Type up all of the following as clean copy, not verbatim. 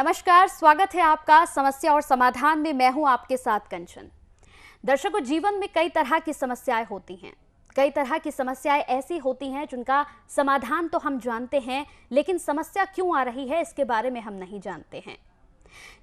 नमस्कार, स्वागत है आपका समस्या और समाधान में। मैं हूं आपके साथ कंचन। दर्शकों, जीवन में कई तरह की समस्याएं होती हैं। कई तरह की समस्याएं ऐसी होती हैं जिनका समाधान तो हम जानते हैं, लेकिन समस्या क्यों आ रही है इसके बारे में हम नहीं जानते हैं।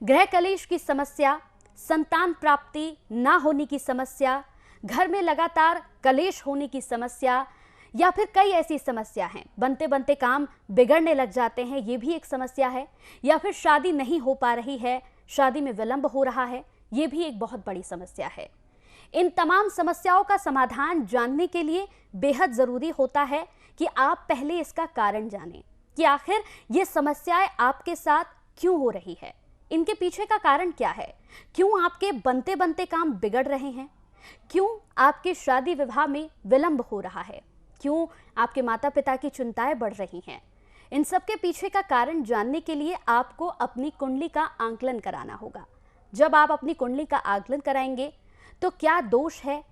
गृह कलेश की समस्या, संतान प्राप्ति ना होने की समस्या, घर में लगातार कलेश होने की समस्या, या फिर कई ऐसी समस्या हैं, बनते बनते काम बिगड़ने लग जाते हैं, ये भी एक समस्या है। या फिर शादी नहीं हो पा रही है, शादी में विलंब हो रहा है, ये भी एक बहुत बड़ी समस्या है। इन तमाम समस्याओं का समाधान जानने के लिए बेहद ज़रूरी होता है कि आप पहले इसका कारण जानें कि आखिर ये समस्याएं आपके साथ क्यों हो रही है, इनके पीछे का कारण क्या है, क्यों आपके बनते बनते काम बिगड़ रहे हैं, क्यों आपके शादी विवाह में विलंब हो रहा है, क्यों आपके माता पिता की चिंताएं बढ़ रही हैं। इन सब के पीछे का कारण जानने के लिए आपको अपनी कुंडली का आंकलन कराना होगा। जब आप अपनी कुंडली का आंकलन कराएंगे तो क्या दोष है,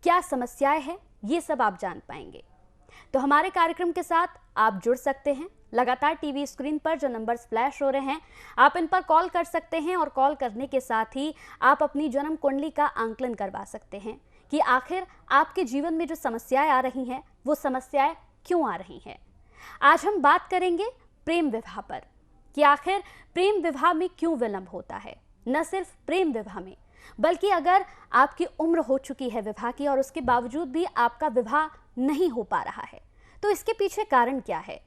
क्या समस्याएं हैं, ये सब आप जान पाएंगे। तो हमारे कार्यक्रम के साथ आप जुड़ सकते हैं। लगातार टीवी स्क्रीन पर जो नंबर्स फ्लैश हो रहे हैं, आप इन पर कॉल कर सकते हैं और कॉल करने के साथ ही आप अपनी जन्म कुंडली का आंकलन करवा सकते हैं कि आखिर आपके जीवन में जो समस्याएं आ रही हैं वो समस्याएं क्यों आ रही हैं। आज हम बात करेंगे प्रेम विवाह पर कि आखिर प्रेम विवाह में क्यों विलंब होता है। न सिर्फ प्रेम विवाह में, बल्कि अगर आपकी उम्र हो चुकी है विवाह की और उसके बावजूद भी आपका विवाह नहीं हो पा रहा है, तो इसके पीछे कारण क्या है।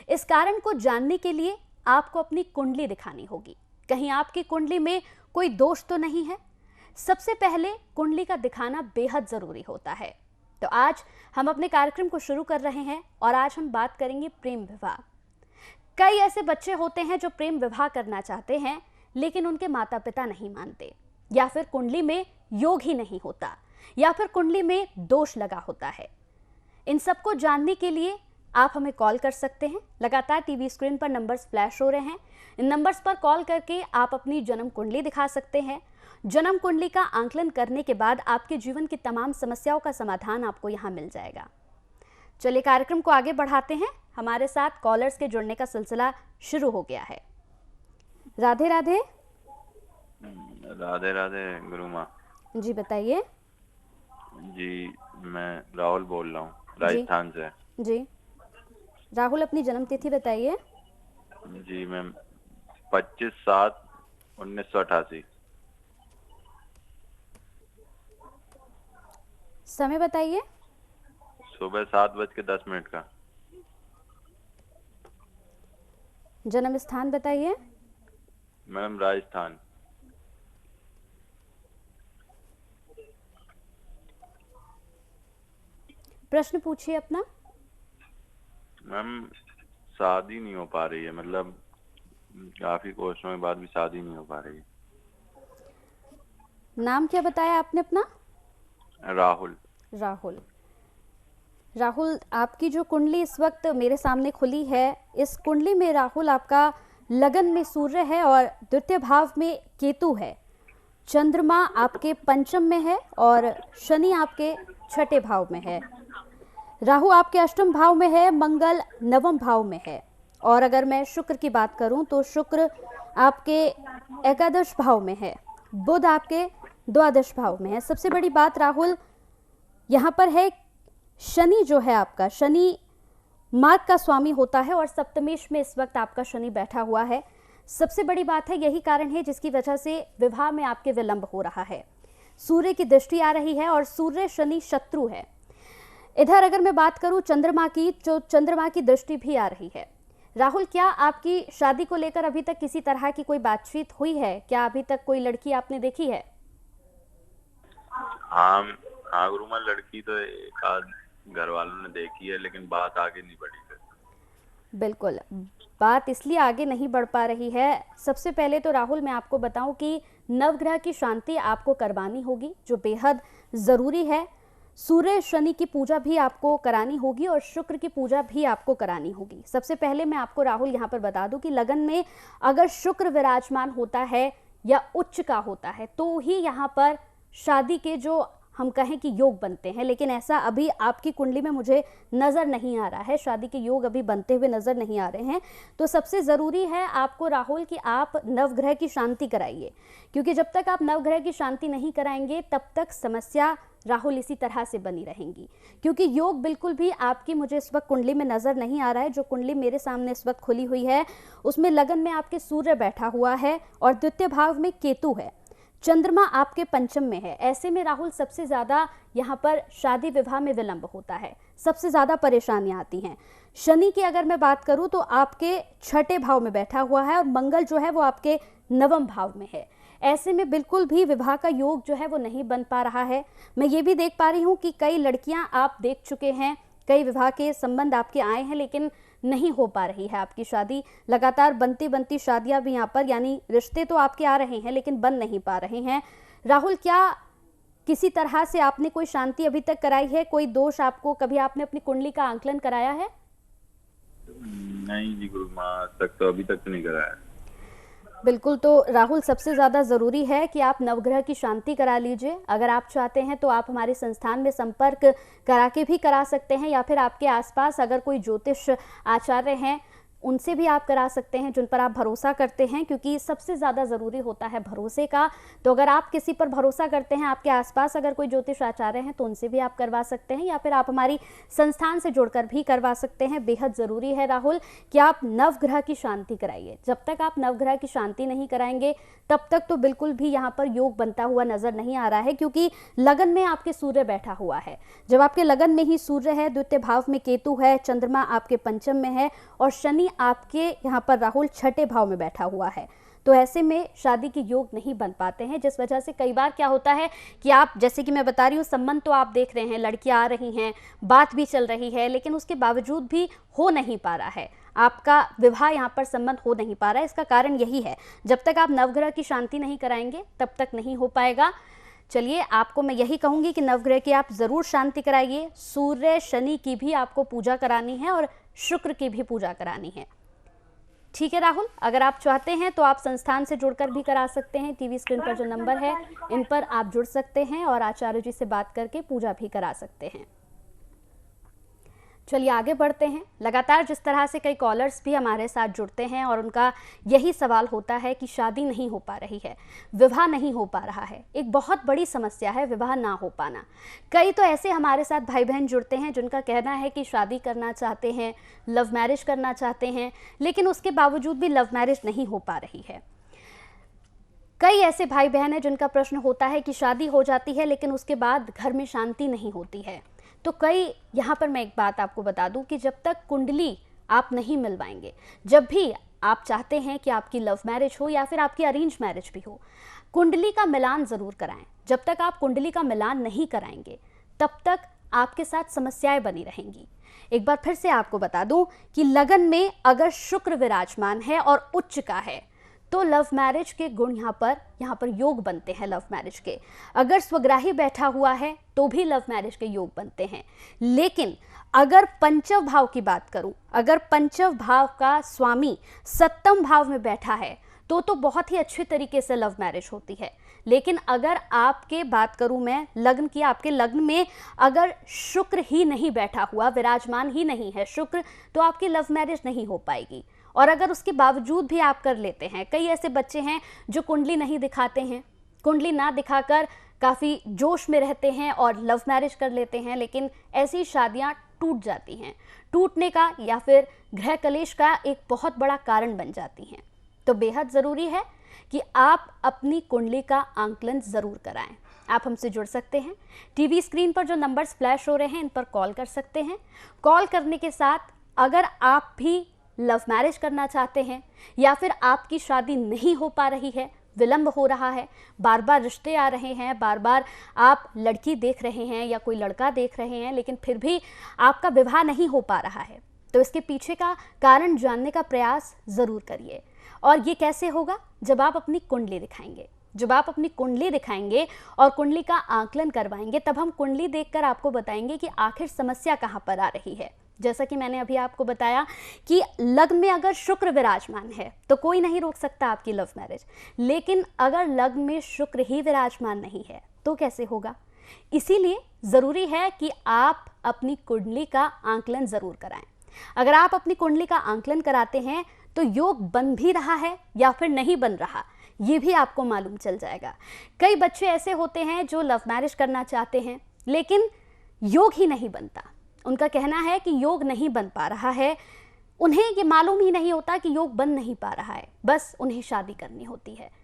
इस कारण को जानने के लिए आपको अपनी कुंडली दिखानी होगी। कहीं आपकी कुंडली में कोई दोष तो नहीं है। सबसे पहले कुंडली का दिखाना बेहद जरूरी होता है। तो आज हम अपने कार्यक्रम को शुरू कर रहे हैं और आज हम बात करेंगे प्रेम विवाह। कई ऐसे बच्चे होते हैं जो प्रेम विवाह करना चाहते हैं, लेकिन उनके माता पिता नहीं मानते, या फिर कुंडली में योग ही नहीं होता, या फिर कुंडली में दोष लगा होता है। इन सबको जानने के लिए आप हमें कॉल कर सकते हैं। लगातार टीवी स्क्रीन पर नंबर्स फ्लैश हो रहे हैं। इन नंबर्स पर कॉल करके आप अपनी जन्म कुंडली दिखा सकते हैं। जन्म कुंडली का आंकलन करने के बाद आपके जीवन की तमाम समस्याओं का समाधान आपको यहाँ मिल जाएगा। चलिए कार्यक्रम को आगे बढ़ाते हैं। हमारे साथ कॉलर्स के जुड़ने का सिलसिला शुरू हो गया है। राधे राधे। राधे राधे गुरु माँ जी बताइए। जी, मैं राहुल बोल रहा हूँ, राजस्थान से। जी राहुल, अपनी जन्म तिथि बताइए। जी मैम, 25/7/1988। समय बताइए। सुबह 7:10 का। जन्म स्थान बताइए। मैम राजस्थान। प्रश्न पूछिए अपना। मैम शादी नहीं हो पा रही है, मतलब काफी कोशिशों के बाद भी शादी नहीं हो पा रही है। नाम क्या बताया आपने अपना? राहुल। राहुल। राहुल, आपकी जो कुंडली इस वक्त मेरे सामने खुली है, इस कुंडली में राहुल आपका लगन में सूर्य है और द्वितीय भाव में केतु है। चंद्रमा आपके पंचम में है और शनि आपके छठे भाव में है। राहु आपके अष्टम भाव में है, मंगल नवम भाव में है। और अगर मैं शुक्र की बात करूं तो शुक्र आपके एकादश भाव में है, बुध आपके द्वादश भाव में है। सबसे बड़ी बात राहुल यहाँ पर है, शनि जो है आपका, शनि मार्ग का स्वामी होता है और सप्तमेश में इस वक्त आपका शनि बैठा हुआ है। सबसे बड़ी बात है, यही कारण है जिसकी वजह से विवाह में आपके विलंब हो रहा है। सूर्य की दृष्टि आ रही है और सूर्य शनि शत्रु है। इधर अगर मैं बात करूं चंद्रमा की, जो चंद्रमा की दृष्टि भी आ रही है। राहुल, क्या आपकी शादी को लेकर अभी तक किसी तरह की कोई बातचीत हुई है? क्या अभी तक कोई लड़की आपने देखी है? हाँ हाँ गुरु माँ, लड़की तो एक आध घर वालों ने देखी है, लेकिन बात आगे नहीं बढ़ी है। बिल्कुल, बात इसलिए आगे नहीं बढ़ पा रही है। सबसे पहले तो राहुल मैं आपको बताऊं कि नवग्रह की शांति आपको करवानी होगी, जो बेहद ज़रूरी है। सूर्य शनि की पूजा भी आपको करानी होगी और शुक्र की पूजा भी आपको करानी होगी। सबसे पहले मैं आपको राहुल यहाँ पर बता दूं कि लगन में अगर शुक्र विराजमान होता है या उच्च का होता है, तो ही यहाँ पर शादी के जो हम कहें कि योग बनते हैं, लेकिन ऐसा अभी आपकी कुंडली में मुझे नज़र नहीं आ रहा है, शादी के योग अभी बनते हुए नज़र नहीं आ रहे हैं। तो सबसे ज़रूरी है आपको राहुल कि आप नवग्रह की शांति कराइए, क्योंकि जब तक आप नवग्रह की शांति नहीं कराएंगे तब तक समस्या राहुल इसी तरह से बनी रहेंगी। क्योंकि योग बिल्कुल भी आपकी मुझे इस वक्त कुंडली में नज़र नहीं आ रहा है। जो कुंडली मेरे सामने इस वक्त खुली हुई है उसमें लगन में आपके सूर्य बैठा हुआ है और द्वितीय भाव में केतु है, चंद्रमा आपके पंचम में है। ऐसे में राहुल सबसे ज़्यादा यहाँ पर शादी विवाह में विलंब होता है, सबसे ज़्यादा परेशानियाँ आती हैं। शनि की अगर मैं बात करूँ तो आपके छठे भाव में बैठा हुआ है और मंगल जो है वो आपके नवम भाव में है। ऐसे में बिल्कुल भी विवाह का योग जो है वो नहीं बन पा रहा है। मैं ये भी देख पा रही हूँ कि कई लड़कियाँ आप देख चुके हैं, कई विवाह के संबंध आपके आए हैं, लेकिन नहीं हो पा रही है आपकी शादी। लगातार बनती बनती शादियां भी यहाँ पर, यानी रिश्ते तो आपके आ रहे हैं लेकिन बन नहीं पा रहे हैं। राहुल, क्या किसी तरह से आपने कोई शांति अभी तक कराई है? कोई दोष आपको, कभी आपने अपनी कुंडली का आंकलन कराया है? नहीं जी गुरु माँ, आज तक तो अभी तक तो नहीं कराया। बिल्कुल, तो राहुल सबसे ज़्यादा ज़रूरी है कि आप नवग्रह की शांति करा लीजिए। अगर आप चाहते हैं तो आप हमारे संस्थान में संपर्क करा के भी करा सकते हैं, या फिर आपके आसपास अगर कोई ज्योतिष आचार्य हैं उनसे भी आप करा सकते हैं जिन पर आप भरोसा करते हैं, क्योंकि सबसे ज़्यादा ज़रूरी होता है भरोसे का। तो अगर आप किसी पर भरोसा करते हैं, आपके आसपास अगर कोई ज्योतिष आचार्य हैं तो उनसे भी आप करवा सकते हैं, या फिर आप हमारी संस्थान से जुड़कर भी करवा सकते हैं। बेहद ज़रूरी है राहुल कि आप नवग्रह की शांति कराइए। जब तक आप नवग्रह की शांति नहीं कराएंगे तब तक तो बिल्कुल भी यहाँ पर योग बनता हुआ नज़र नहीं आ रहा है, क्योंकि लगन में आपके सूर्य बैठा हुआ है। जब आपके लगन में ही सूर्य है, द्वितीय भाव में केतु है, चंद्रमा आपके पंचम में है और शनि आपके यहाँ पर राहुल छठे भाव में बैठा हुआ है, तो ऐसे में शादी के योग नहीं बन पाते हैं। जिस वजह से कई बार क्या होता है कि आप, जैसे कि मैं बता रही हूँ, संबंध तो आप देख रहे हैं, लड़कियां आ रही हैं, बात भी चल रही है, लेकिन उसके बावजूद भी हो नहीं पा रहा है, आपका विवाह यहाँ पर संबंध हो नहीं पा रहा है। इसका कारण यही है, जब तक आप नवग्रह की शांति नहीं कराएंगे तब तक नहीं हो पाएगा। चलिए, आपको मैं यही कहूँगी कि नवग्रह की आप ज़रूर शांति कराइए। सूर्य शनि की भी आपको पूजा करानी है और शुक्र की भी पूजा करानी है। ठीक है राहुल, अगर आप चाहते हैं तो आप संस्थान से जुड़कर भी करा सकते हैं। टीवी स्क्रीन पर जो नंबर है इन पर आप जुड़ सकते हैं और आचार्य जी से बात करके पूजा भी करा सकते हैं। चलिए आगे बढ़ते हैं। लगातार जिस तरह से कई कॉलर्स भी हमारे साथ जुड़ते हैं और उनका यही सवाल होता है कि शादी नहीं हो पा रही है, विवाह नहीं हो पा रहा है। एक बहुत बड़ी समस्या है विवाह ना हो पाना। कई तो ऐसे हमारे साथ भाई बहन जुड़ते हैं जिनका कहना है कि शादी करना चाहते हैं, लव मैरिज करना चाहते हैं, लेकिन उसके बावजूद भी लव मैरिज नहीं हो पा रही है। कई ऐसे भाई बहन हैं जिनका प्रश्न होता है कि शादी हो जाती है लेकिन उसके बाद घर में शांति नहीं होती है। तो कई, यहाँ पर मैं एक बात आपको बता दूं कि जब तक कुंडली आप नहीं मिलवाएंगे, जब भी आप चाहते हैं कि आपकी लव मैरिज हो या फिर आपकी अरेंज मैरिज भी हो, कुंडली का मिलान ज़रूर कराएं। जब तक आप कुंडली का मिलान नहीं कराएंगे तब तक आपके साथ समस्याएं बनी रहेंगी। एक बार फिर से आपको बता दूं कि लगन में अगर शुक्र विराजमान है और उच्च का है तो लव मैरिज के गुण यहाँ पर योग बनते हैं लव मैरिज के। अगर स्वग्राही बैठा हुआ है तो भी लव मैरिज के योग बनते हैं। लेकिन अगर पंचम भाव की बात करूं, अगर पंचम भाव का स्वामी सप्तम भाव में बैठा है तो बहुत ही अच्छे तरीके से लव मैरिज होती है। लेकिन अगर आपके बात करूं मैं लग्न की, आपके लग्न में अगर शुक्र ही नहीं बैठा हुआ, विराजमान ही नहीं है शुक्र, तो आपकी लव मैरिज नहीं हो पाएगी। और अगर उसके बावजूद भी आप कर लेते हैं, कई ऐसे बच्चे हैं जो कुंडली नहीं दिखाते हैं, कुंडली ना दिखाकर काफ़ी जोश में रहते हैं और लव मैरिज कर लेते हैं, लेकिन ऐसी शादियां टूट जाती हैं। टूटने का या फिर गृह कलेश का एक बहुत बड़ा कारण बन जाती हैं। तो बेहद ज़रूरी है कि आप अपनी कुंडली का आंकलन ज़रूर कराएं। आप हमसे जुड़ सकते हैं। टीवी स्क्रीन पर जो नंबर्स फ्लैश हो रहे हैं इन पर कॉल कर सकते हैं। कॉल करने के साथ अगर आप भी लव मैरिज करना चाहते हैं या फिर आपकी शादी नहीं हो पा रही है, विलंब हो रहा है, बार बार रिश्ते आ रहे हैं, बार बार आप लड़की देख रहे हैं या कोई लड़का देख रहे हैं, लेकिन फिर भी आपका विवाह नहीं हो पा रहा है, तो इसके पीछे का कारण जानने का प्रयास ज़रूर करिए। और ये कैसे होगा? जब आप अपनी कुंडली दिखाएंगे। जब आप अपनी कुंडली दिखाएंगे और कुंडली का आंकलन करवाएंगे, तब हम कुंडली देखकर आपको बताएंगे कि आखिर समस्या कहाँ पर आ रही है। जैसा कि मैंने अभी आपको बताया कि लग्न में अगर शुक्र विराजमान है तो कोई नहीं रोक सकता आपकी लव मैरिज, लेकिन अगर लग्न में शुक्र ही विराजमान नहीं है तो कैसे होगा? इसीलिए ज़रूरी है कि आप अपनी कुंडली का आंकलन ज़रूर कराएं। अगर आप अपनी कुंडली का आंकलन कराते हैं तो योग बन भी रहा है या फिर नहीं बन रहा, ये भी आपको मालूम चल जाएगा। कई बच्चे ऐसे होते हैं जो लव मैरिज करना चाहते हैं लेकिन योग ही नहीं बनता। उनका कहना है कि योग नहीं बन पा रहा है, उन्हें ये मालूम ही नहीं होता कि योग बन नहीं पा रहा है, बस उन्हें शादी करनी होती है।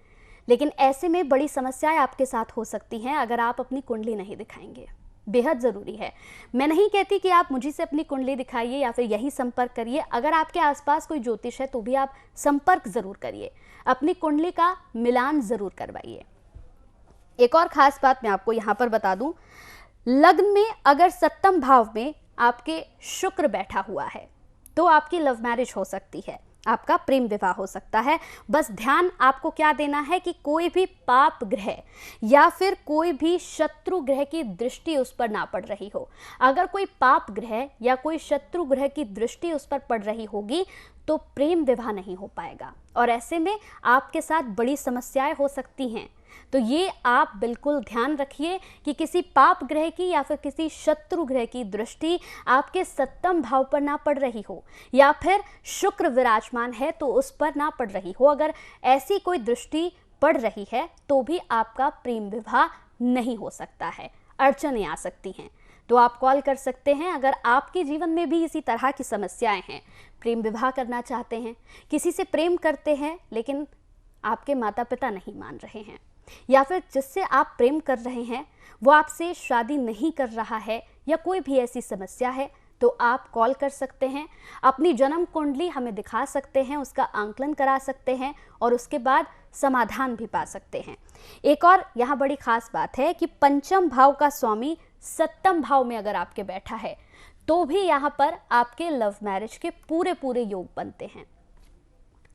लेकिन ऐसे में बड़ी समस्याएं आपके साथ हो सकती हैं अगर आप अपनी कुंडली नहीं दिखाएंगे। बेहद ज़रूरी है। मैं नहीं कहती कि आप मुझे से अपनी कुंडली दिखाइए या फिर यही संपर्क करिए। अगर आपके आसपास कोई ज्योतिष है तो भी आप संपर्क ज़रूर करिए, अपनी कुंडली का मिलान ज़रूर करवाइए। एक और ख़ास बात मैं आपको यहाँ पर बता दूँ, लग्न में अगर सप्तम भाव में आपके शुक्र बैठा हुआ है तो आपकी लव मैरिज हो सकती है, आपका प्रेम विवाह हो सकता है। बस ध्यान आपको क्या देना है कि कोई भी पाप ग्रह या फिर कोई भी शत्रु ग्रह की दृष्टि उस पर ना पड़ रही हो। अगर कोई पाप ग्रह या कोई शत्रु ग्रह की दृष्टि उस पर पड़ रही होगी तो प्रेम विवाह नहीं हो पाएगा और ऐसे में आपके साथ बड़ी समस्याएं हो सकती हैं। तो ये आप बिल्कुल ध्यान रखिए कि किसी पाप ग्रह की या फिर किसी शत्रु ग्रह की दृष्टि आपके सप्तम भाव पर ना पड़ रही हो या फिर शुक्र विराजमान है तो उस पर ना पड़ रही हो। अगर ऐसी कोई दृष्टि पड़ रही है तो भी आपका प्रेम विवाह नहीं हो सकता है, अड़चनें आ सकती हैं। तो आप कॉल कर सकते हैं अगर आपके जीवन में भी इसी तरह की समस्याएं हैं, प्रेम विवाह करना चाहते हैं, किसी से प्रेम करते हैं लेकिन आपके माता पिता नहीं मान रहे हैं, या फिर जिससे आप प्रेम कर रहे हैं वो आपसे शादी नहीं कर रहा है, या कोई भी ऐसी समस्या है तो आप कॉल कर सकते हैं, अपनी जन्म कुंडली हमें दिखा सकते हैं, उसका आंकलन करा सकते हैं और उसके बाद समाधान भी पा सकते हैं। एक और यहाँ बड़ी खास बात है कि पंचम भाव का स्वामी सप्तम भाव में अगर आपके बैठा है तो भी यहाँ पर आपके लव मैरिज के पूरे पूरे योग बनते हैं।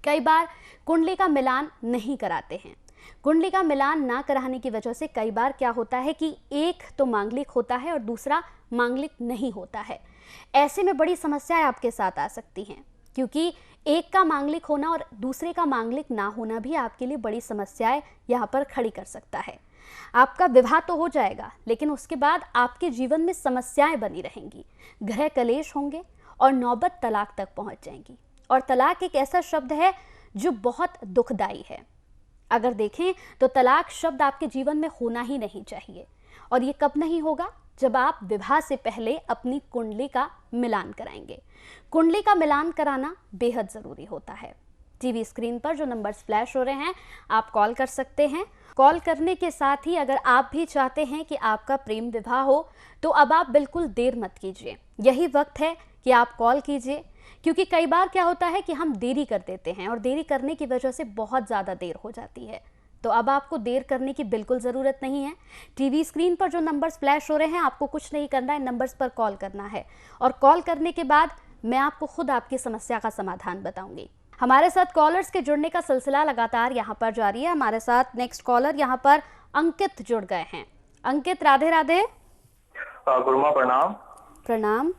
कई बार कुंडली का मिलान नहीं कराते हैं। कुंडली का मिलान ना कराने की वजह से कई बार क्या होता है कि एक तो मांगलिक होता है और दूसरा मांगलिक नहीं होता है। ऐसे में बड़ी समस्याएं आपके साथ आ सकती हैं क्योंकि एक का मांगलिक होना और दूसरे का मांगलिक ना होना भी आपके लिए बड़ी समस्याएं यहाँ पर खड़ी कर सकता है। आपका विवाह तो हो जाएगा लेकिन उसके बाद आपके जीवन में समस्याएं बनी रहेंगी, गृह कलेश होंगे और नौबत तलाक तक पहुंच जाएंगी। और तलाक एक ऐसा शब्द है जो बहुत दुखदाई है। अगर देखें तो तलाक शब्द आपके जीवन में होना ही नहीं चाहिए। और ये कब नहीं होगा? जब आप विवाह से पहले अपनी कुंडली का मिलान कराएंगे। कुंडली का मिलान कराना बेहद ज़रूरी होता है। टीवी स्क्रीन पर जो नंबर्स फ्लैश हो रहे हैं आप कॉल कर सकते हैं। कॉल करने के साथ ही अगर आप भी चाहते हैं कि आपका प्रेम विवाह हो तो अब आप बिल्कुल देर मत कीजिए, यही वक्त है कि आप कॉल कीजिए। क्योंकि कई बार क्या होता है कि हम देरी कर देते हैं और देरी करने की वजह से बहुत ज़्यादा देर हो जाती है। तो अब आपको देर करने की बिल्कुल ज़रूरत नहीं है। टीवी स्क्रीन पर जो नंबर्स फ्लैश हो रहे हैं आपको कुछ नहीं करना है, नंबर्स पर कॉल करना है और कॉल करने के बाद मैं आपको खुद आपकी समस्या का समाधान बताऊंगी। हमारे साथ कॉलर्स के जुड़ने का सिलसिला लगातार यहाँ पर जारी है। हमारे साथ नेक्स्ट कॉलर यहाँ पर अंकित जुड़ गए हैं। अंकित, राधे राधे। गुरुमा प्रणाम। प्रणाम।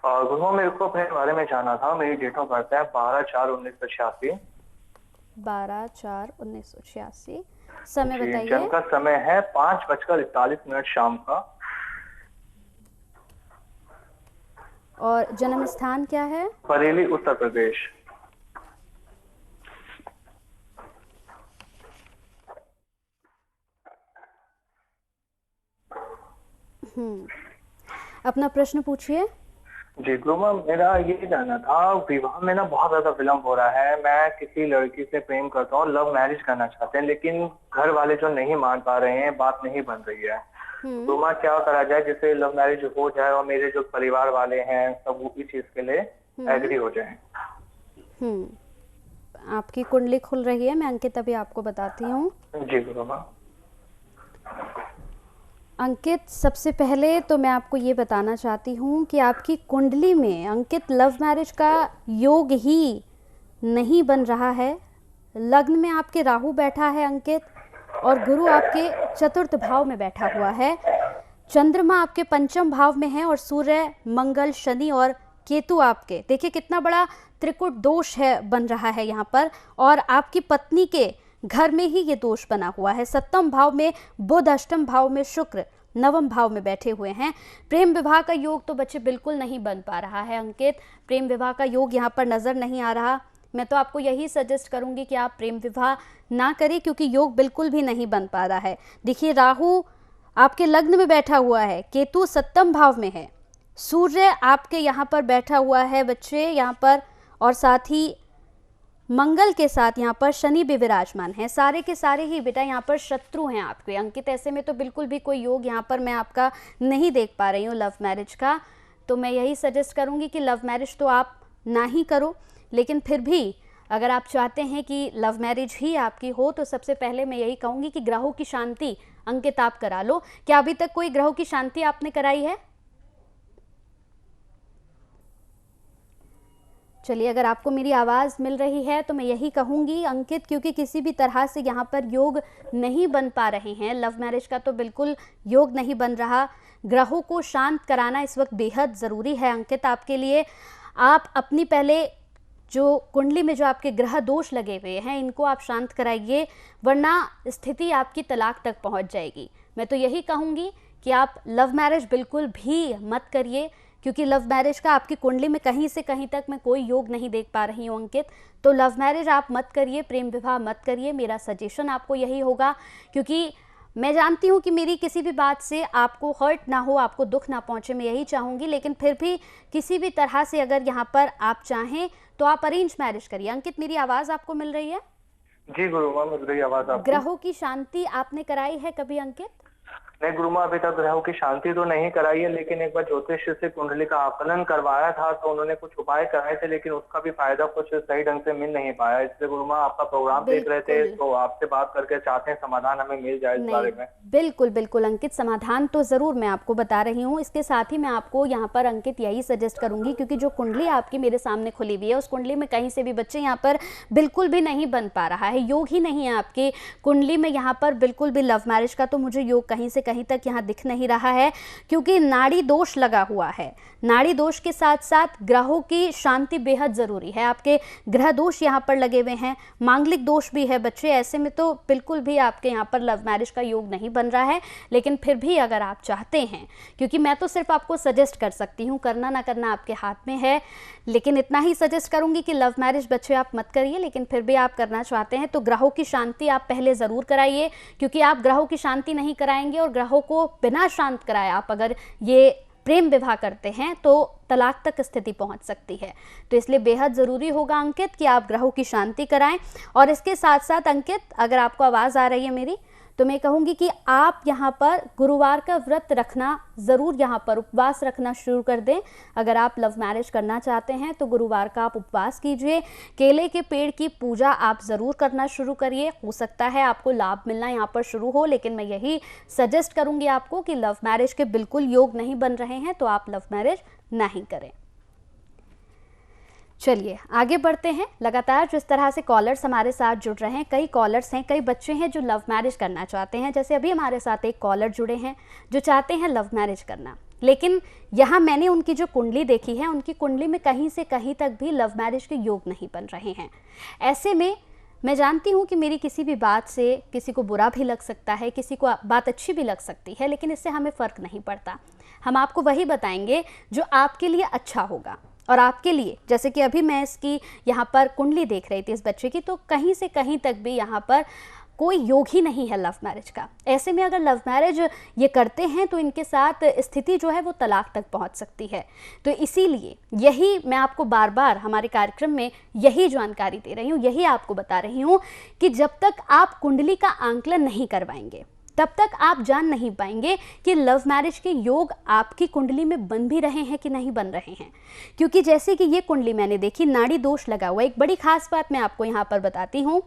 गुरुमा, मेरे को अपने बारे में जानना था। मेरी डेट ऑफ बर्थ है 12/4/1986। 12/4/1986। समय बताइए। जन्म का समय है 5:41 शाम का। और जन्म स्थान क्या है? बरेली, उत्तर प्रदेश। अपना प्रश्न पूछिए। जी गुरुमा, मेरा ये जानना था, विवाह में ना बहुत ज्यादा विलम्ब हो रहा है। मैं किसी लड़की से प्रेम करता हूँ, लव मैरिज करना चाहते हैं, लेकिन घर वाले जो नहीं मान पा रहे हैं, बात नहीं बन रही है। गुरुमा, क्या करा जाए जिससे लव मैरिज हो जाए और मेरे जो परिवार वाले हैं सब वो इस चीज के लिए एग्री हो जाए। आपकी कुंडली खुल रही है, मैं अंकित अभी आपको बताती हूँ। जी गुरुमा। अंकित, सबसे पहले तो मैं आपको ये बताना चाहती हूँ कि आपकी कुंडली में अंकित लव मैरिज का योग ही नहीं बन रहा है। लग्न में आपके राहु बैठा है अंकित, और गुरु आपके चतुर्थ भाव में बैठा हुआ है। चंद्रमा आपके पंचम भाव में है और सूर्य, मंगल, शनि और केतु आपके, देखिए कितना बड़ा त्रिकुट दोष है बन रहा है यहाँ पर। और आपकी पत्नी के घर में ही ये दोष बना हुआ है। सप्तम भाव में बुध, अष्टम भाव में शुक्र, नवम भाव में बैठे हुए हैं। प्रेम विवाह का योग तो बच्चे बिल्कुल नहीं बन पा रहा है अंकित, प्रेम विवाह का योग यहाँ पर नज़र नहीं आ रहा। मैं तो आपको यही सजेस्ट करूंगी कि आप प्रेम विवाह ना करें, क्योंकि योग बिल्कुल भी नहीं बन पा रहा है। देखिए, राहु आपके लग्न में बैठा हुआ है, केतु सप्तम भाव में है, सूर्य आपके यहाँ पर बैठा हुआ है बच्चे यहाँ पर, और साथ ही मंगल के साथ यहाँ पर शनि भी विराजमान है। सारे के सारे ही बेटा यहाँ पर शत्रु हैं आपके अंकित। ऐसे में तो बिल्कुल भी कोई योग यहाँ पर मैं आपका नहीं देख पा रही हूँ लव मैरिज का। तो मैं यही सजेस्ट करूँगी कि लव मैरिज तो आप ना ही करो, लेकिन फिर भी अगर आप चाहते हैं कि लव मैरिज ही आपकी हो तो सबसे पहले मैं यही कहूँगी कि ग्रहों की शांति अंकित आप करा लो। क्या अभी तक कोई ग्रहों की शांति आपने कराई है? चलिए, अगर आपको मेरी आवाज़ मिल रही है तो मैं यही कहूँगी अंकित, क्योंकि किसी भी तरह से यहाँ पर योग नहीं बन पा रहे हैं, लव मैरिज का तो बिल्कुल योग नहीं बन रहा। ग्रहों को शांत कराना इस वक्त बेहद ज़रूरी है अंकित आपके लिए। आप अपनी पहले जो कुंडली में जो आपके ग्रह दोष लगे हुए हैं इनको आप शांत कराइए, वरना स्थिति आपकी तलाक तक पहुँच जाएगी। मैं तो यही कहूँगी कि आप लव मैरिज बिल्कुल भी मत करिए, क्योंकि लव मैरिज का आपकी कुंडली में कहीं से कहीं तक मैं कोई योग नहीं देख पा रही हूँ अंकित। तो लव मैरिज आप मत करिए, प्रेम विवाह मत करिए, मेरा सजेशन आपको यही होगा। क्योंकि मैं जानती हूँ कि मेरी किसी भी बात से आपको हर्ट ना हो, आपको दुख ना पहुँचे, मैं यही चाहूँगी, लेकिन फिर भी किसी भी तरह से अगर यहाँ पर आप चाहें तो आप अरेंज मैरिज करिए। अंकित, मेरी आवाज़ आपको मिल रही है? जी गुरु माँ, मिल रही आवाज आपको। ग्रहों की शांति आपने कराई है कभी अंकित? नहीं गुरु माँ, अभी तक ग्रहों की शांति तो नहीं कराई है, लेकिन एक बार ज्योतिष से कुंडली का आकलन करवाया था तो उन्होंने कुछ उपाय कराए थे, लेकिन उसका भी फायदा कुछ सही ढंग से मिल नहीं पाया। इसलिए गुरु माँ, आपका प्रोग्राम देख रहे थे तो आपसे बात करके चाहते हैं समाधान हमें मिल जाए इस बारे में। बिल्कुल बिल्कुल अंकित, समाधान तो ज़रूर मैं आपको बता रही हूँ। इसके साथ ही मैं आपको यहाँ पर अंकित यही सजेस्ट करूँगी, क्योंकि जो कुंडली आपकी मेरे सामने खुली हुई है उस कुंडली में कहीं से भी बच्चे यहाँ पर बिल्कुल भी नहीं बन पा रहा है, योग ही नहीं है आपकी कुंडली में यहाँ पर बिल्कुल भी। लव मैरिज का तो मुझे योग कहीं से कहीं तक यहाँ दिख नहीं रहा है, क्योंकि नाड़ी दोष लगा हुआ है। नाड़ी दोष के साथ साथ ग्रहों की शांति बेहद ज़रूरी है। आपके ग्रह दोष यहाँ पर लगे हुए हैं, मांगलिक दोष भी है बच्चे। ऐसे में तो बिल्कुल भी आपके यहाँ पर लव मैरिज का योग नहीं बन रहा है। लेकिन फिर भी अगर आप चाहते हैं, क्योंकि मैं तो सिर्फ आपको सजेस्ट कर सकती हूँ, करना ना करना आपके हाथ में है, लेकिन इतना ही सजेस्ट करूँगी कि लव मैरिज बच्चे आप मत करिए। लेकिन फिर भी आप करना चाहते हैं तो ग्रहों की शांति आप पहले ज़रूर कराइए, क्योंकि आप ग्रहों की शांति नहीं कराएंगे और ग्रहों को बिना शांत कराए आप अगर ये प्रेम विवाह करते हैं तो तलाक तक स्थिति पहुंच सकती है। तो इसलिए बेहद ज़रूरी होगा अंकित कि आप ग्रहों की शांति कराएं। और इसके साथ साथ अंकित, अगर आपको आवाज़ आ रही है मेरी, तो मैं कहूँगी कि आप यहाँ पर गुरुवार का व्रत रखना ज़रूर, यहाँ पर उपवास रखना शुरू कर दें। अगर आप लव मैरिज करना चाहते हैं तो गुरुवार का आप उपवास कीजिए। केले के पेड़ की पूजा आप ज़रूर करना शुरू करिए, हो सकता है आपको लाभ मिलना यहाँ पर शुरू हो। लेकिन मैं यही सजेस्ट करूँगी आपको कि लव मैरिज के बिल्कुल योग नहीं बन रहे हैं तो आप लव मैरिज नहीं करें। चलिए आगे बढ़ते हैं। लगातार जिस तरह से कॉलर्स हमारे साथ जुड़ रहे हैं, कई कॉलर्स हैं, कई बच्चे हैं जो लव मैरिज करना चाहते हैं। जैसे अभी हमारे साथ एक कॉलर जुड़े हैं जो चाहते हैं लव मैरिज करना, लेकिन यहाँ मैंने उनकी जो कुंडली देखी है, उनकी कुंडली में कहीं से कहीं तक भी लव मैरिज के योग नहीं बन रहे हैं। ऐसे में मैं जानती हूँ कि मेरी किसी भी बात से किसी को बुरा भी लग सकता है, किसी को बात अच्छी भी लग सकती है, लेकिन इससे हमें फ़र्क नहीं पड़ता। हम आपको वही बताएंगे जो आपके लिए अच्छा होगा। और आपके लिए, जैसे कि अभी मैं इसकी यहाँ पर कुंडली देख रही थी इस बच्चे की, तो कहीं से कहीं तक भी यहाँ पर कोई योग ही नहीं है लव मैरिज का। ऐसे में अगर लव मैरिज ये करते हैं तो इनके साथ स्थिति जो है वो तलाक तक पहुंच सकती है। तो इसीलिए यही मैं आपको बार बार हमारे कार्यक्रम में यही जानकारी दे रही हूँ, यही आपको बता रही हूँ कि जब तक आप कुंडली का आंकलन नहीं करवाएंगे तब तक आप जान नहीं पाएंगे कि लव मैरिज के योग आपकी कुंडली में बन भी रहे हैं कि नहीं बन रहे हैं। क्योंकि जैसे कि ये कुंडली मैंने देखी, नाड़ी दोष लगा हुआ है। एक बड़ी खास बात मैं आपको यहाँ पर बताती हूँ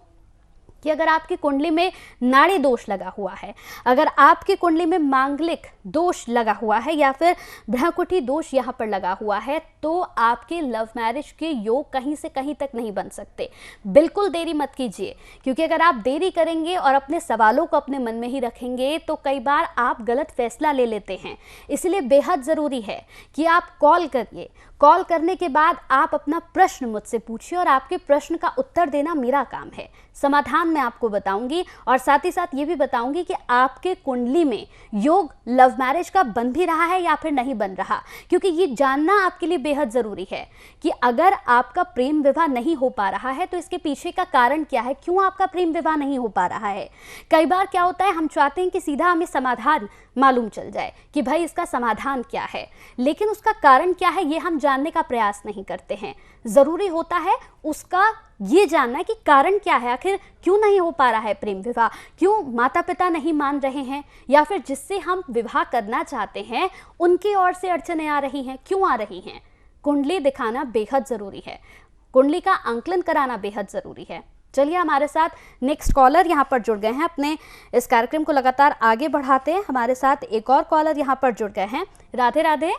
कि अगर आपकी कुंडली में नाड़ी दोष लगा हुआ है, अगर आपकी कुंडली में मांगलिक दोष लगा हुआ है या फिर ब्रह्मकुटी दोष यहाँ पर लगा हुआ है, तो आपके लव मैरिज के योग कहीं से कहीं तक नहीं बन सकते। बिल्कुल देरी मत कीजिए, क्योंकि अगर आप देरी करेंगे और अपने सवालों को अपने मन में ही रखेंगे तो कई बार आप गलत फैसला ले लेते हैं। इसलिए बेहद ज़रूरी है कि आप कॉल करिए। कॉल करने के बाद आप अपना प्रश्न मुझसे पूछिए और आपके प्रश्न का उत्तर देना मेरा काम है। समाधान मैं आपको बताऊंगी और साथ ही साथ ये भी बताऊंगी कि आपके कुंडली में योग लव मैरिज का बन भी रहा है या फिर नहीं बन रहा, क्योंकि ये जानना आपके लिए बेहद ज़रूरी है कि अगर आपका प्रेम विवाह नहीं हो पा रहा है तो इसके पीछे का कारण क्या है, क्यों आपका प्रेम विवाह नहीं हो पा रहा है। कई बार क्या होता है, हम चाहते हैं कि सीधा हमें समाधान मालूम चल जाए कि भाई इसका समाधान क्या है, लेकिन उसका कारण क्या है ये हम जानने का प्रयास नहीं करते हैं। ज़रूरी होता है उसका ये जानना कि कारण क्या है, आखिर क्यों नहीं हो पा रहा है प्रेम विवाह, क्यों माता पिता नहीं मान रहे हैं, या फिर जिससे हम विवाह करना चाहते हैं उनकी ओर से अड़चनें आ रही हैं, क्यों आ रही हैं। कुंडली दिखाना बेहद ज़रूरी है, कुंडली का आंकलन कराना बेहद ज़रूरी है। चलिए हमारे साथ नेक्स्ट कॉलर यहाँ पर जुड़ गए हैं, अपने इस कार्यक्रम को लगातार आगे बढ़ाते हैं। हमारे साथ एक और कॉलर यहाँ पर जुड़ गए हैं। राधे राधे।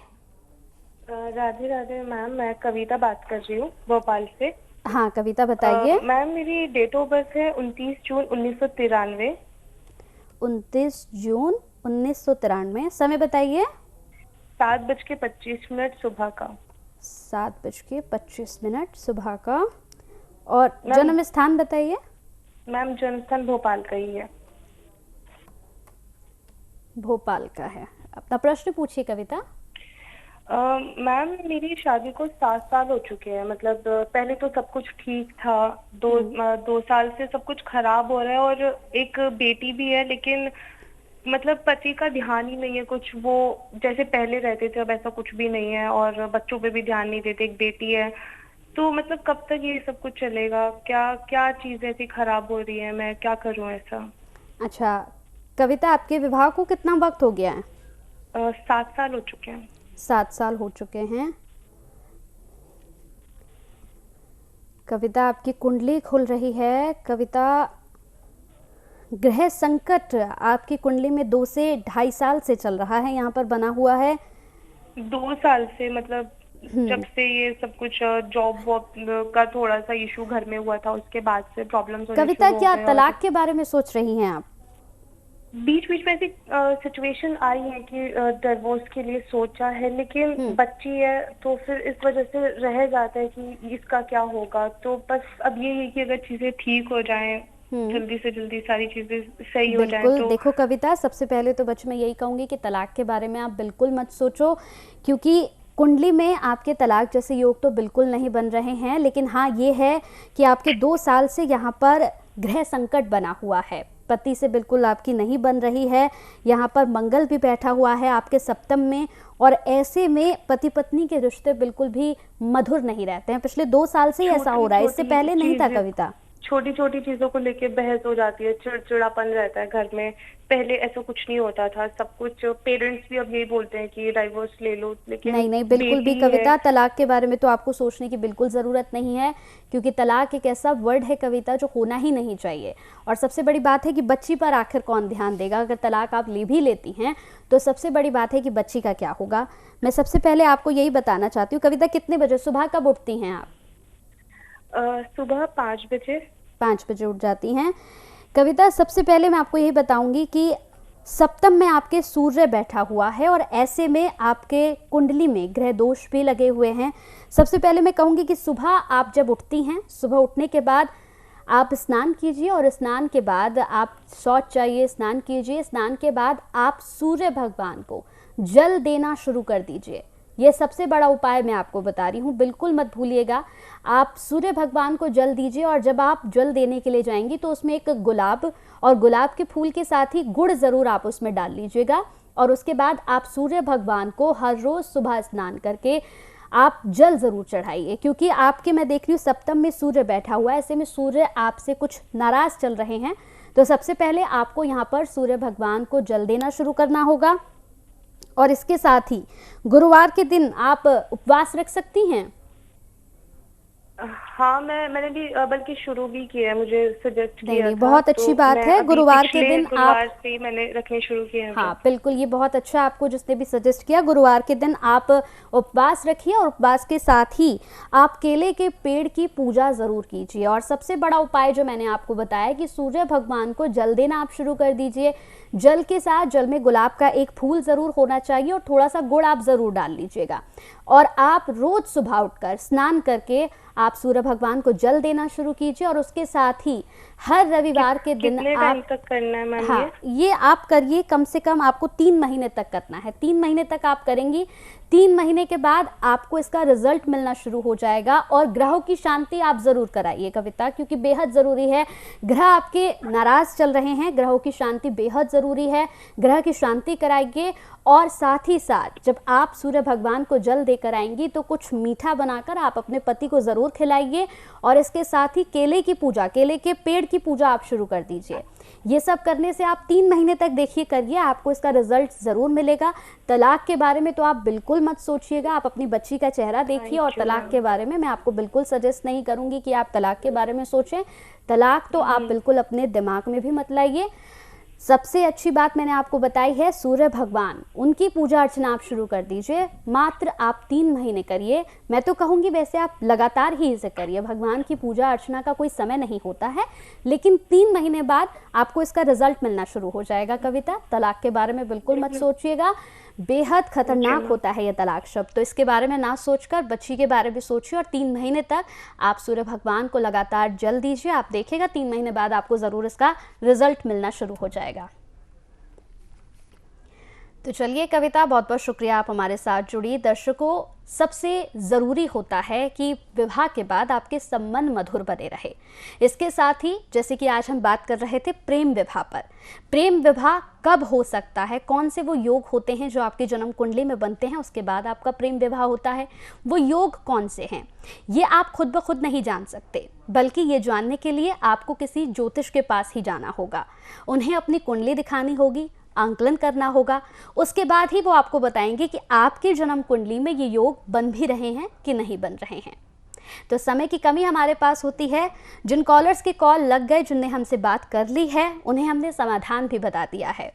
राधे राधे मैम, मैं कविता बात कर रही हूँ भोपाल से। हाँ कविता बताइए। मैम मेरी डेट ऑफ बर्थ है 29 जून 1993। 29 जून 1993। समय बताइए। 7:25 सुबह का। 7:25 सुबह का। और जन्म स्थान बताइए। मैम जन्म स्थान भोपाल का ही है। भोपाल का है। अपना प्रश्न पूछिए कविता। मैम मेरी शादी को 7 साल हो चुके हैं। मतलब पहले तो सब कुछ ठीक था, 2 साल से सब कुछ खराब हो रहा है और एक बेटी भी है, लेकिन मतलब पति का ध्यान ही नहीं है कुछ। वो जैसे पहले रहते थे अब ऐसा कुछ भी नहीं है और बच्चों पे भी ध्यान नहीं देते। एक बेटी है, तो मतलब कब तक ये सब कुछ चलेगा? क्या क्या चीज़ ऐसी खराब हो रही है, मैं क्या करूं ऐसा? अच्छा कविता, आपके विवाह को कितना वक्त हो गया है? 7 साल हो चुके हैं। 7 साल हो चुके हैं। कविता आपकी कुंडली खुल रही है। कविता, ग्रह संकट आपकी कुंडली में 2 से 2.5 साल से चल रहा है, यहाँ पर बना हुआ है। 2 साल से, मतलब जब से ये सब कुछ जॉब वॉब का थोड़ा सा इशू घर में हुआ था उसके बाद से प्रॉब्लम्स होने कविता, शुरू हो क्या गए। तलाक के बारे में सोच रही हैं आप? बीच बीच में ऐसी सिचुएशन आई है कि डिवोर्स के लिए सोचा है, लेकिन बच्ची है तो फिर इस वजह से रह जाता है कि इसका क्या होगा। तो बस अब ये है कि अगर चीजें ठीक हो जाएं, जल्दी से जल्दी सारी चीजें सही हो जाएं। तो देखो कविता, सबसे पहले तो मैं यही कहूंगी कि तलाक के बारे में आप बिल्कुल मत सोचो, क्योंकि कुंडली में आपके तलाक जैसे योग तो बिल्कुल नहीं बन रहे हैं। लेकिन हाँ ये है कि आपके 2 साल से यहाँ पर ग्रह संकट बना हुआ है, पति से बिल्कुल आपकी नहीं बन रही है। यहाँ पर मंगल भी बैठा हुआ है आपके सप्तम में, और ऐसे में पति पत्नी के रिश्ते बिल्कुल भी मधुर नहीं रहते हैं। पिछले 2 साल से ही ऐसा हो रहा है, इससे पहले नहीं था कविता। छोटी छोटी चीजों को लेके बहस हो जाती है, चिड़चिड़ापन रहता है घर में। पहले ऐसा कुछ नहीं होता था, सब कुछ। पेरेंट्स भी अब यही बोलते हैं कि डाइवोर्स ले लो, लेकिन नहीं बिल्कुल भी कविता, तलाक के बारे में तो आपको सोचने की बिल्कुल ज़रूरत नहीं है, क्योंकि तलाक एक ऐसा वर्ड है कविता जो होना ही नहीं चाहिए। और सबसे बड़ी बात है कि बच्ची पर आखिर कौन ध्यान देगा। अगर तलाक आप ले भी लेती हैं तो सबसे बड़ी बात है कि बच्ची का क्या होगा। मैं सबसे पहले आपको यही बताना चाहती हूँ कविता, कितने बजे सुबह कब उठती हैं आप? सुबह 5 बजे। 5 बजे उठ जाती हैं। कविता, सबसे पहले मैं आपको यही बताऊंगी कि सप्तम में आपके सूर्य बैठा हुआ है और ऐसे में आपके कुंडली में ग्रह दोष भी लगे हुए हैं। सबसे पहले मैं कहूंगी कि सुबह आप जब उठती हैं, सुबह उठने के बाद आप स्नान कीजिए और स्नान के बाद आप शौच जाइए, स्नान कीजिए। स्नान के बाद आप सूर्य भगवान को जल देना शुरू कर दीजिए। ये सबसे बड़ा उपाय मैं आपको बता रही हूँ, बिल्कुल मत भूलिएगा। आप सूर्य भगवान को जल दीजिए और जब आप जल देने के लिए जाएंगी तो उसमें एक गुलाब और गुलाब के फूल के साथ ही गुड़ ज़रूर आप उसमें डाल लीजिएगा। और उसके बाद आप सूर्य भगवान को हर रोज़ सुबह स्नान करके आप जल ज़रूर चढ़ाइए, क्योंकि आपके, मैं देख रही हूँ सप्तम में सूर्य बैठा हुआ है, ऐसे में सूर्य आपसे कुछ नाराज़ चल रहे हैं। तो सबसे पहले आपको यहाँ पर सूर्य भगवान को जल देना शुरू करना होगा। और इसके साथ ही गुरुवार के दिन आप उपवास रख सकती हैं। हाँ मैंने भी बल्कि शुरू भी किया है, मुझे सजेस्ट किया नहीं, था। बहुत अच्छी बात है। गुरुवार के दिन गुरुवार से मैंने रखने शुरू किए हैं। हाँ बिल्कुल, ये बहुत अच्छा आपको जिसने भी सजेस्ट किया। गुरुवार के दिन आप उपवास रखिए और उपवास के साथ ही आप केले के पेड़ की पूजा जरूर कीजिए। और सबसे बड़ा उपाय जो मैंने आपको बताया कि सूर्य भगवान को जल देना आप शुरू कर दीजिए। जल के साथ जल में गुलाब का एक फूल जरूर होना चाहिए और थोड़ा सा गुड़ आप जरूर डाल लीजिएगा। और आप रोज सुबह उठकर स्नान करके आप सूर्य भगवान को जल देना शुरू कीजिए। और उसके साथ ही हर रविवार के दिन कितने टाइम आप, तक करना है मैम? हाँ, ये आप करिए, कम से कम आपको 3 महीने तक करना है। 3 महीने तक आप करेंगी, 3 महीने के बाद आपको इसका रिजल्ट मिलना शुरू हो जाएगा। और ग्रहों की शांति आप जरूर कराइए कविता, क्योंकि बेहद जरूरी है। ग्रह आपके नाराज चल रहे हैं, ग्रहों की शांति बेहद जरूरी है। ग्रह की शांति कराइए और साथ ही साथ जब आप सूर्य भगवान को जल देकर आएंगी तो कुछ मीठा बनाकर आप अपने पति को जरूर खिलाइए। और इसके साथ ही केले की पूजा, केले के पेड़ की पूजा आप शुरू कर दीजिए। ये सब करने से आप 3 महीने तक देखिए करिए, आपको इसका रिजल्ट ज़रूर मिलेगा। तलाक के बारे में तो आप बिल्कुल मत सोचिएगा, आप अपनी बच्ची का चेहरा देखिए। और तलाक के बारे में मैं आपको बिल्कुल सजेस्ट नहीं करूंगी कि आप तलाक के बारे में सोचें। तलाक तो आप बिल्कुल अपने दिमाग में भी मत लाइए। सबसे अच्छी बात मैंने आपको बताई है, सूर्य भगवान, उनकी पूजा अर्चना आप शुरू कर दीजिए। मात्र आप 3 महीने करिए। मैं तो कहूँगी वैसे आप लगातार ही इसे करिए, भगवान की पूजा अर्चना का कोई समय नहीं होता है, लेकिन 3 महीने बाद आपको इसका रिजल्ट मिलना शुरू हो जाएगा। कविता, तलाक के बारे में बिल्कुल मत सोचिएगा, बेहद खतरनाक होता है ये तलाक शब्द, तो इसके बारे में ना सोचकर बच्ची के बारे में सोचिए। और 3 महीने तक आप सूर्य भगवान को लगातार जल दीजिए, आप देखिएगा 3 महीने बाद आपको ज़रूर इसका रिजल्ट मिलना शुरू हो जाएगा। तो चलिए कविता, बहुत बहुत शुक्रिया आप हमारे साथ जुड़ी। दर्शकों, सबसे ज़रूरी होता है कि विवाह के बाद आपके संबंध मधुर बने रहे। इसके साथ ही जैसे कि आज हम बात कर रहे थे प्रेम विवाह पर, प्रेम विवाह कब हो सकता है, कौन से वो योग होते हैं जो आपकी जन्म कुंडली में बनते हैं, उसके बाद आपका प्रेम विवाह होता है, वो योग कौन से हैं, ये आप खुद ब खुद नहीं जान सकते, बल्कि ये जानने के लिए आपको किसी ज्योतिष के पास ही जाना होगा। उन्हें अपनी कुंडली दिखानी होगी, आंकलन करना होगा, उसके बाद ही वो आपको बताएंगे कि आपकी जन्म कुंडली में ये योग बन भी रहे हैं कि नहीं बन रहे हैं। तो समय की कमी हमारे पास होती है। जिन कॉलर्स के कॉल लग गए, जिनने हमसे बात कर ली है, उन्हें हमने समाधान भी बता दिया है।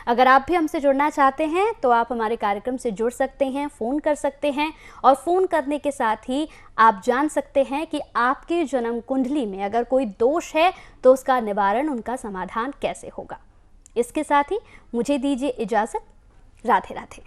अगर आप भी हमसे जुड़ना चाहते हैं तो आप हमारे कार्यक्रम से जुड़ सकते हैं, फ़ोन कर सकते हैं। और फ़ोन करने के साथ ही आप जान सकते हैं कि आपकी जन्म कुंडली में अगर कोई दोष है तो उसका निवारण, उनका समाधान कैसे होगा। इसके साथ ही मुझे दीजिए इजाज़त। राधे राधे।